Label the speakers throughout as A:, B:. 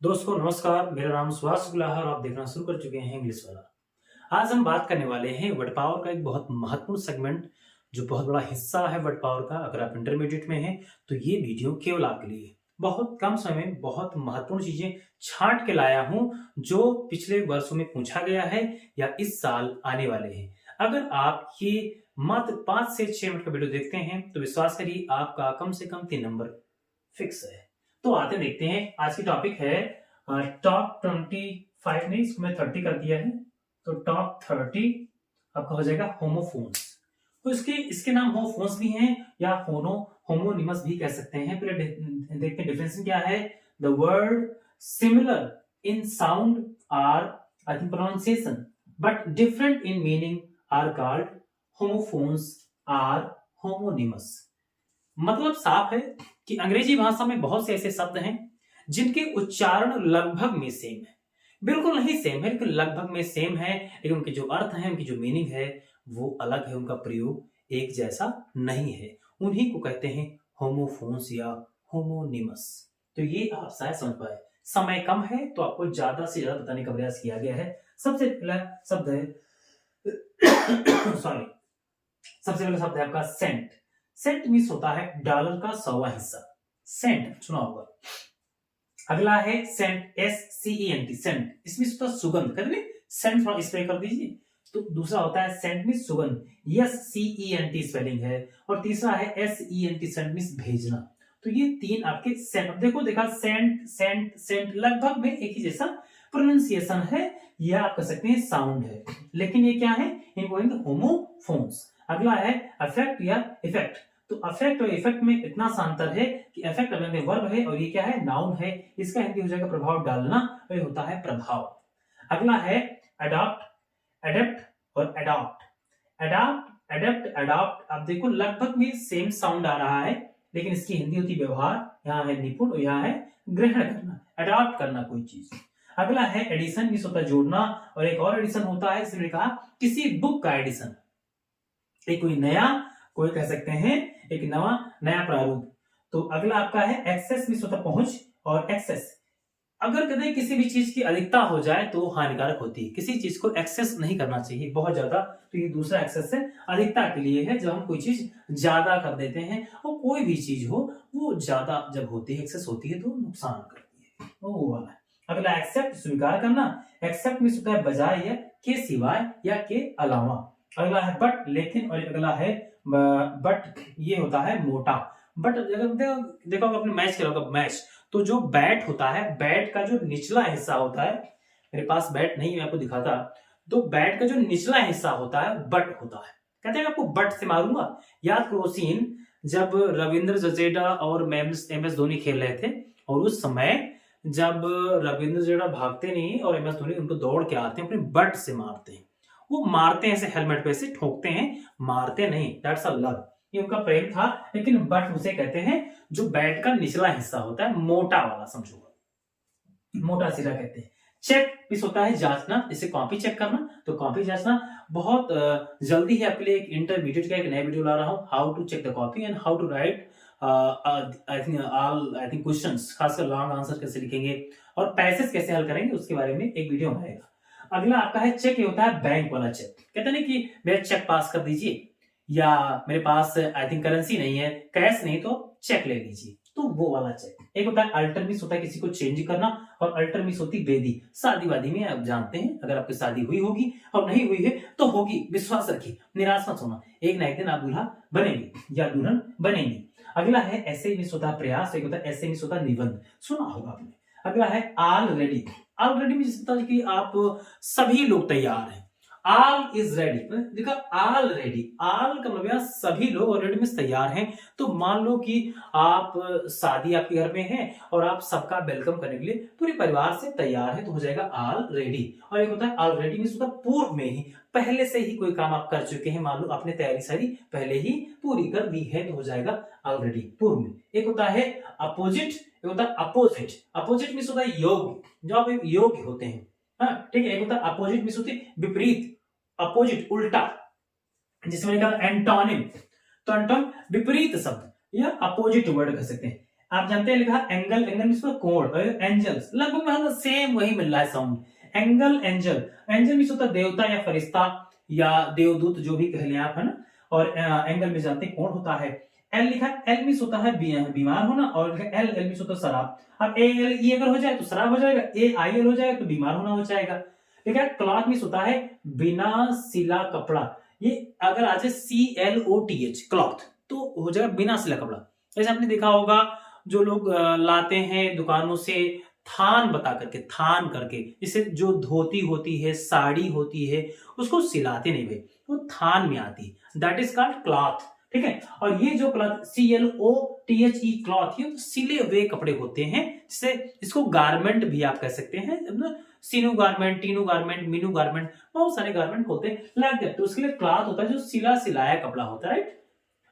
A: दोस्तों नमस्कार, मेरा नाम सुभाष शुक्ला है और आप देखना शुरू कर चुके हैं इंग्लिश वाला। आज हम बात करने वाले हैं वर्ड पावर का एक बहुत महत्वपूर्ण सेगमेंट जो बहुत बड़ा हिस्सा है वर्ड पावर का। अगर आप इंटरमीडिएट में हैं तो ये वीडियो केवल आपके लिए है। बहुत कम समय में बहुत महत्वपूर्ण चीजें छांट के लाया हूं जो पिछले वर्षों में पूछा गया है या इस साल आने वाले हैं। अगर आप ये मात्र 5 से 6 मिनट का वीडियो देखते हैं तो विश्वास करिए आपका कम से कम 3 नंबर फिक्स है। तो आते देखते हैं। आज की टॉपिक है टॉप 25 ने इसको मैं 30 कर दिया है तो टॉप 30 आपका हो जाएगा होमोफोन्स। तो इसके नाम होमोफोन्स भी हैं या होमोनिमस भी कह सकते हैं। फिर देखते हैं डिफरेंस क्या है। The word similar in sound or I think pronunciation but different in meaning are called homophones or homonyms. मतलब साफ है कि अंग्रेजी भाषा में बहुत से ऐसे शब्द हैं जिनके उच्चारण लगभग में सेम है, बिल्कुल नहीं सेम है लेकिन लगभग में सेम है, लेकिन उनके जो अर्थ है, उनकी जो मीनिंग है वो अलग है, उनका प्रयोग एक जैसा नहीं है। उन्हीं को कहते हैं होमोफोन्स या होमोनिमस। तो ये आप शायद समझ पाए। समय कम है तो आपको ज्यादा से ज्यादा बताने का प्रयास किया गया है। सबसे पहला शब्द है सॉरी सबसे पहला शब्द है आपका सेंट। सेंट मीन्स होता है डॉलर का 100वां हिस्सा। सेंट सुना होगा। अगला है सेंट, SCENT सेंट, इसमें होता है सुगंध। कर सेंट थोड़ा स्प्रे कर दीजिए। तो दूसरा होता है सेंट मीन्स सुगंध, SCENT स्पेलिंग है। और तीसरा है SENT सेंट मीन्स भेजना। तो ये तीन आपके सेंट। देखो देखा सेंट सेंट सेंट लगभग में एक ही जैसा प्रोनाउंसिएशन है या आप कह सकते हैं साउंड है, लेकिन ये क्या है, इनको कहेंगे होमोफोन्स। अगला है अफेक्ट या इफेक्ट। तो अफेक्ट और इफेक्ट में इतना सा अंतर है कि अफेक्ट अगर वर्ब है और ये क्या है, नाउन है। इसका हिंदी हो जाएगा प्रभाव डालना, और ये होता है प्रभाव। अगला है अडॉप्ट, एडेप्ट और अडॉप्ट। अडॉप्ट एडेप्ट अडॉप्ट, अब देखो लगभग में सेम साउंड आ रहा है, लेकिन इसकी हिंदी होती व्यवहार, यहाँ है निपुण और यहाँ है ग्रहण करना, अडॉप्ट करना कोई चीज। अगला है एडिशन, मीन्स होता है जोड़ना। और एक और एडिशन होता है, इसमें कहा किसी बुक का एडिशन, एक कोई नया, कोई कह सकते हैं एक नया प्रारूप। तो अगला आपका है एक्सेस, मीन्स होता है पहुंच। और एक्सेस अगर कभी किसी भी चीज की अधिकता हो जाए तो हानिकारक होती है, किसी चीज को एक्सेस नहीं करना चाहिए बहुत ज्यादा। तो ये दूसरा एक्सेस है, अधिकता के लिए है, जब हम कोई चीज ज्यादा कर देते हैं। और कोई भी चीज हो वो ज्यादा जब होती है, एक्सेस होती है तो नुकसान करती है, वो वाला है। अगला एक्सेप्ट, स्वीकार करना। एक्सेप्ट मीन्स होता है बजाय या के सिवाय या के अलावा। अगला है बट, लेकिन। और अगला है बट, ये होता है मोटा। बट अगर देखो अपने मैच खेलोगे मैच, तो जो बैट होता है, बैट का जो निचला हिस्सा होता है, मेरे पास बैट नहीं, मैं आपको दिखाता। तो बैट का जो निचला हिस्सा होता है बट होता है। कहते हैं आपको बट से मारूंगा। याद करो सीन जब रविंद्र जडेजा और MS धोनी खेल रहे थे, और उस समय जब रविंद्र जडेजा भागते नहीं और MS धोनी उनको दौड़ के आते हैं, अपने बट से मारते हैं। वो मारते हैं ऐसे हेलमेट पे से ठोकते हैं, मारते नहीं। दैट्स अ लव, ये उनका प्रेम था। लेकिन बट उसे कहते हैं जो बैट का निचला हिस्सा होता है, मोटा वाला, समझो मोटा सिरा कहते हैं। चेक इस होता है जांचना, जैसे कॉपी चेक करना, तो कॉपी जांचना। बहुत जल्दी ही आपके लिए एक इंटरमीडिएट का एक नया वीडियो ला रहा हूं, how to check the copy and how to write I think questions, खासकर लॉन्ग आंसर कैसे लिखेंगे और पैसेज कैसे हल करेंगे, उसके बारे में एक वीडियो आएगा। अगला आपका है चेक, ये होता है बैंक वाला चेक। कहते हैं कि मेरा चेक पास कर दीजिए, या मेरे पास आई थिंक करेंसी नहीं है, कैश नहीं, तो चेक ले लीजिए, तो वो वाला चेक। एक होता है अल्टर, मीन्स होता है किसी को चेंज करना, और अल्टर मीन्स होती बेदी। शादी वादी में आप जानते हैं, अगर आपकी शादी हुई होगी और नहीं हुई है तो होगी, विश्वास रखिए, निराश मत होना, एक ना एक दिन आप दूल्हा बनेंगे या दुल्हन बनेंगे। अगला है ऐसे मीन्स होता है प्रयास, एक होता है ऐसे मीन्स होता है निबंध, सुना होगा आपने। अगला है ऑलरेडी। ऑलरेडी मीन्स होता है कि आप सभी लोग तैयार हैं, ऑल इज रेडी। देखा ऑलरेडी, ऑल का मतलब सभी लोग, ऑलरेडी मीन्स तैयार हैं। तो मान लो कि आप शादी आपके घर में है और आप सबका वेलकम करने के लिए पूरे परिवार से तैयार है, तो हो जाएगा ऑलरेडी। और एक होता है ऑलरेडी मीन्स होता है पूर्व में ही, पहले से ही कोई काम आप कर चुके हैं, मान लो आपने तैयारी सारी पहले ही पूरी कर दी है, तो हो जाएगा ऑलरेडी, पूर्व में। एक होता है अपोजिट, एक होता है अपोजिट। अपोजिट मीन्स होता है योग्य, जो आप योग्य होते हैं, हाँ ठीक है। एक होता है अपोजिट मीन्स होती है विपरीत, अपोजिट उल्टा, जिसमें लिखा एंटोनिम। तो एंटोनिम विपरीत शब्द या अपोजिट वर्ड कह सकते हैं। आप जानते हैं लिखा एंगल, एंगल मींस कोण, एंजल्स लगभग में सेम वही मिल रहा है sound. Angle, angel, angel means होता है देवता या फरिश्ता या देवदूत जो भी कह लें आप, है ना। और एंगल में जानते हैं कोण होता है। एल लिखा है, एल मींस होता है बीमार होना, और एल एल मींस होता है शराब। अब ए एल ई अगर हो जाए तो शराब हो जाएगा, ए आई एल हो जाएगा तो बीमार होना हो जाएगा। ठीक है। क्लॉथ मींस होता है बिना सिला कपड़ा। ये अगर आ जाए CLOTH क्लॉथ तो हो जाएगा बिना सिला कपड़ा। जैसे आपने देखा होगा जो लोग लाते हैं दुकानों से थान बता करके, थान करके, जिससे जो धोती होती है, साड़ी होती है, उसको सिलाते नहीं भाई, वो थान में आती है, दैट इज कॉल्ड क्लॉथ। ठीक है। और ये जो क्लॉथ CLOTHE क्लॉथ, ये तो सिले हुए कपड़े होते हैं, जिससे इसको गारमेंट भी आप कह सकते हैं, Seenu garment, Tinu garment, Meenu garment, बहुत सारे गारमेंट होते हैं लाइक दैट। तो उसके लिए क्लॉथ होता है जो सिला सिलाया कपड़ा होता है, राइट।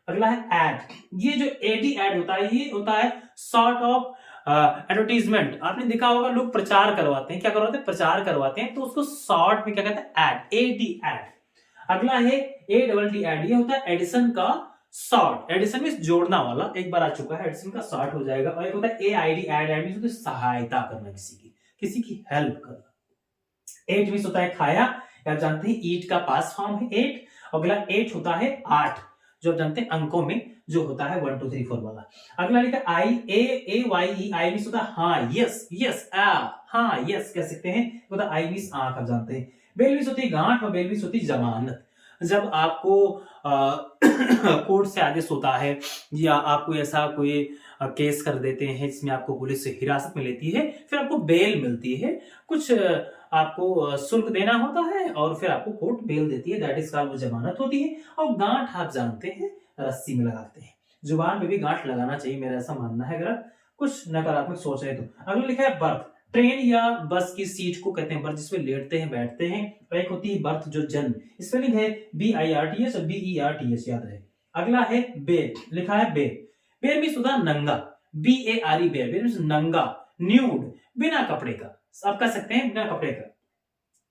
A: अगला है एड। ये जो एडी एड होता है, ये होता है सॉर्ट ऑफ एडवर्टीजमेंट। आपने देखा होगा लोग प्रचार करवाते हैं, क्या करवाते हैं, प्रचार करवाते हैं, तो उसको शॉर्ट में क्या कहते हैं, एड, AD एड। अगला है ADD एड, ये होता है एडिशन का शॉर्ट। एडिशन में जोड़ना वाला, एक बार आ चुका है, एडिशन का शॉर्ट हो जाएगा। और एक होता है AID एड, एड मींस सहायता करना, किसी की हेल्प करना। 8 मींस होता है खाया, आप जानते हैं ईट का पास फॉर्म है 8। अगला 8 होता है 8, जो आप जानते हैं अंकों में जो होता है 1 2 3 4 वाला। अगला लिखा IAAYE, आई मींस होता है हाँ, यस यस, हाँ यस कह सकते हैं, होता आई मींस आंख, आप जानते हैं। बेल मींस होती है गांठ, और बेल मींस होती है जमानत। जब आपको कोर्ट से आदेश होता है या आपको ऐसा कोई केस कर देते हैं जिसमें आपको पुलिस हिरासत में लेती है, फिर आपको बेल मिलती है, कुछ आपको शुल्क देना होता है, और फिर आपको कोर्ट बेल देती है, दैट इज कॉल्ड, वो जमानत होती है। और गांठ आप जानते हैं रस्सी में लगाते हैं, जुबान में भी गांठ लगाना चाहिए, मेरा ऐसा मानना है, अगर कुछ नकारात्मक सोच है तो। अगला लिखा है बर्थ। ट्रेन या बस की सीट को कहते हैं बर्थ, जिसमें लेटते हैं, बैठते हैं। और एक होती है बर्थ जो जन्म, स्पेलिंग है BIRTH और BERTH, याद रहे। अगला है बेर, लिखा है बेर। बेर मींस होता है नंगा, BARE बेर, बेर मींस नंगा, न्यूड, बिना कपड़े का, आप कह सकते हैं बिना कपड़े का।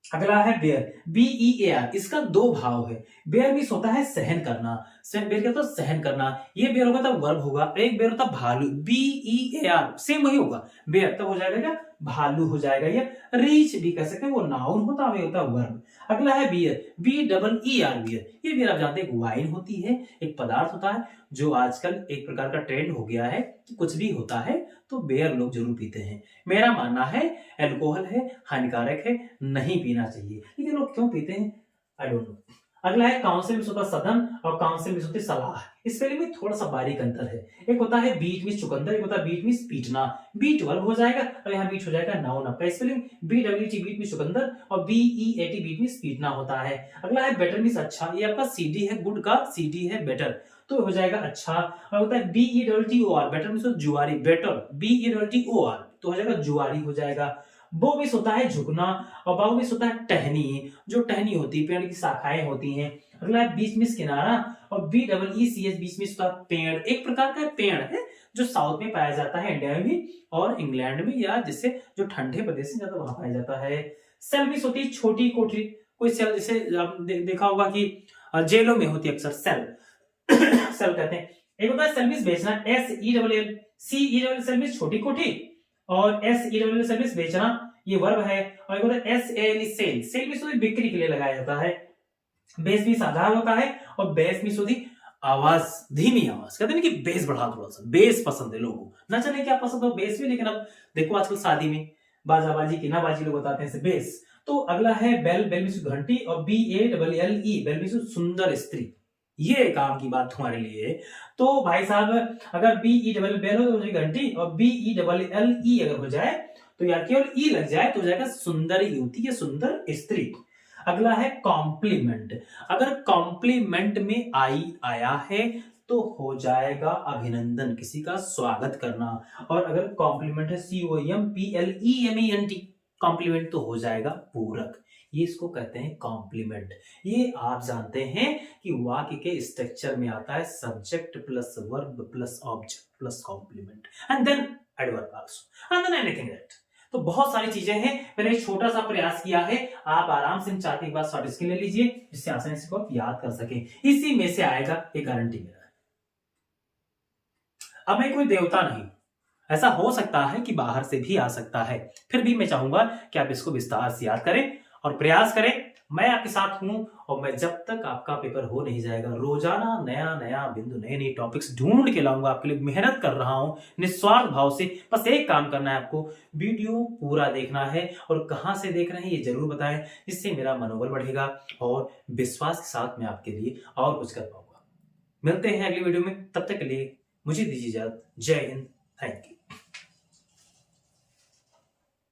A: अगला है बेयर, BEAR, इसका 2 भाव है। बेयर मींस होता है सहन करना, बेयर क्या होता है, सहन करना। ये बेयर होगा तब वर्ब होगा। एक बेयर होता है भालू, BEAR, सेम वही होगा, बेयर तब हो जाएगा क्या, भालू हो जाएगा। या रीच भी कह सकते हैं, वो नाउन होता है, होता है वर्ब। अगला है बियर, BEER बियर। ये बियर आप जानते हैं एक वाइन होती है, एक पदार्थ होता है जो आजकल एक प्रकार का ट्रेंड हो गया है कि कुछ भी होता है तो बियर लोग जरूर पीते हैं। मेरा मानना है अल्कोहल है, हानिकारक है, नहीं पीना चाहिए, लेकिन लोग क्यों पीते हैं, आई डोंट नो। अगला है काउंसिल में होता सदन, और काउंसिल में होती सलाह। इस स्पेलिंग में थोड़ा सा बारीक अंतर है, एक होता है बीट मींस चुकंदर, एक होता है बीट मींस पीटना। बीट वर्ब हो जाएगा, और यहाँ बीट हो जाएगा नाउन। आपका स्पेलिंग BWT बीट मींस चुकंदर, और BEAT बीट मींस पीटना होता है। अगला है बेटर मींस अच्छा, ये आपका CD है, गुड का CD है बेटर, तो हो जाएगा अच्छा। और होता है BETTOR, बेटर मींस जुआरी, बेटर BETTOR, तो हो जाएगा जुआरी हो जाएगा। बो मींस होता है झुकना, और बाउ मींस होता है टहनी, जो टहनी होती है, पेड़ की शाखाएं होती हैं। अगला है बीच मींस किनारा, और BEECH बीच मींस होता है पेड़, एक प्रकार का पेड़ है जो साउथ में पाया जाता है, इंडिया में भी और इंग्लैंड में, या जिससे जो ठंडे प्रदेश में ज्यादा वहां पाया जाता है। सेल मींस होती है छोटी कोठरी, कोई सेल, जैसे देखा होगा कि जेलों में होती है अक्सर सेल, सेल कहते हैं। एक होता है सेल मींस बेचना, SELL सेल मींस छोटी कोठी, और SELL सेल मींस बेचना, ये वर्ब है। और एक होता है SALE सेल, सेल मींस बिक्री के लिए लगाया जाता है। बेस मींस आधार होता है, और बेस मींस होती आवाज, धीमी आवाज, कहते हैं कि बेस बढ़ा, थोड़ा सा बेस पसंद है लोगों को, ना जाने क्या पसंद हो बेस भी, लेकिन अब देखो आजकल शादी में बाजाबाजी की ना बाजी लोग बताते हैं बेस। तो अगला है बेल, बेल मींस घंटी, और BALLE बेल मींस सुंदर स्त्री। ये काम की बात तुम्हारे लिए। तो भाई साहब अगर BE बेल हो तो घंटी, और BELLE अगर हो जाए तो यार केवल ई लग जाए तो हो जाएगा सुंदर युवती या सुंदर स्त्री। अगला है कॉम्प्लीमेंट। अगर कॉम्प्लीमेंट में आई आया है तो हो जाएगा अभिनंदन, किसी का स्वागत करना। और अगर कॉम्प्लीमेंट है COMPLEMENT कॉम्प्लीमेंट, तो हो जाएगा पूरक। ये इसको कहते हैं कॉम्प्लीमेंट। ये आप जानते हैं कि वाक्य के स्ट्रक्चर में आता है subject plus verb plus object plus complement, and then adverb also, and then anything that. तो बहुत सारी चीजें हैं, मैंने एक छोटा सा प्रयास किया है, आप आराम से चाहते एक बार शॉर्ट स्क्रीन ले लीजिए, जिससे आसानी से आप याद कर सके, इसी में से आएगा, ये गारंटी मेरा है। अब मैं कोई देवता नहीं, ऐसा हो सकता है कि बाहर से भी आ सकता है। फिर भी मैं चाहूंगा कि आप इसको विस्तार से याद करें और प्रयास करें। मैं आपके साथ हूं और मैं जब तक आपका पेपर हो नहीं जाएगा रोजाना नया नया बिंदु, नए नए टॉपिक्स ढूंढ के लाऊंगा, आपके लिए मेहनत कर रहा हूं निस्वार्थ भाव से। बस एक काम करना है आपको, वीडियो पूरा देखना है और कहां से देख रहे हैं ये जरूर बताएं, जिससे मेरा मनोबल बढ़ेगा और विश्वास के साथ मैं आपके लिए और कुछ कर पाऊंगा। मिलते हैं अगली वीडियो में, तब तक के लिए मुझे दीजिए इजाजत। जय हिंद, थैंक यू।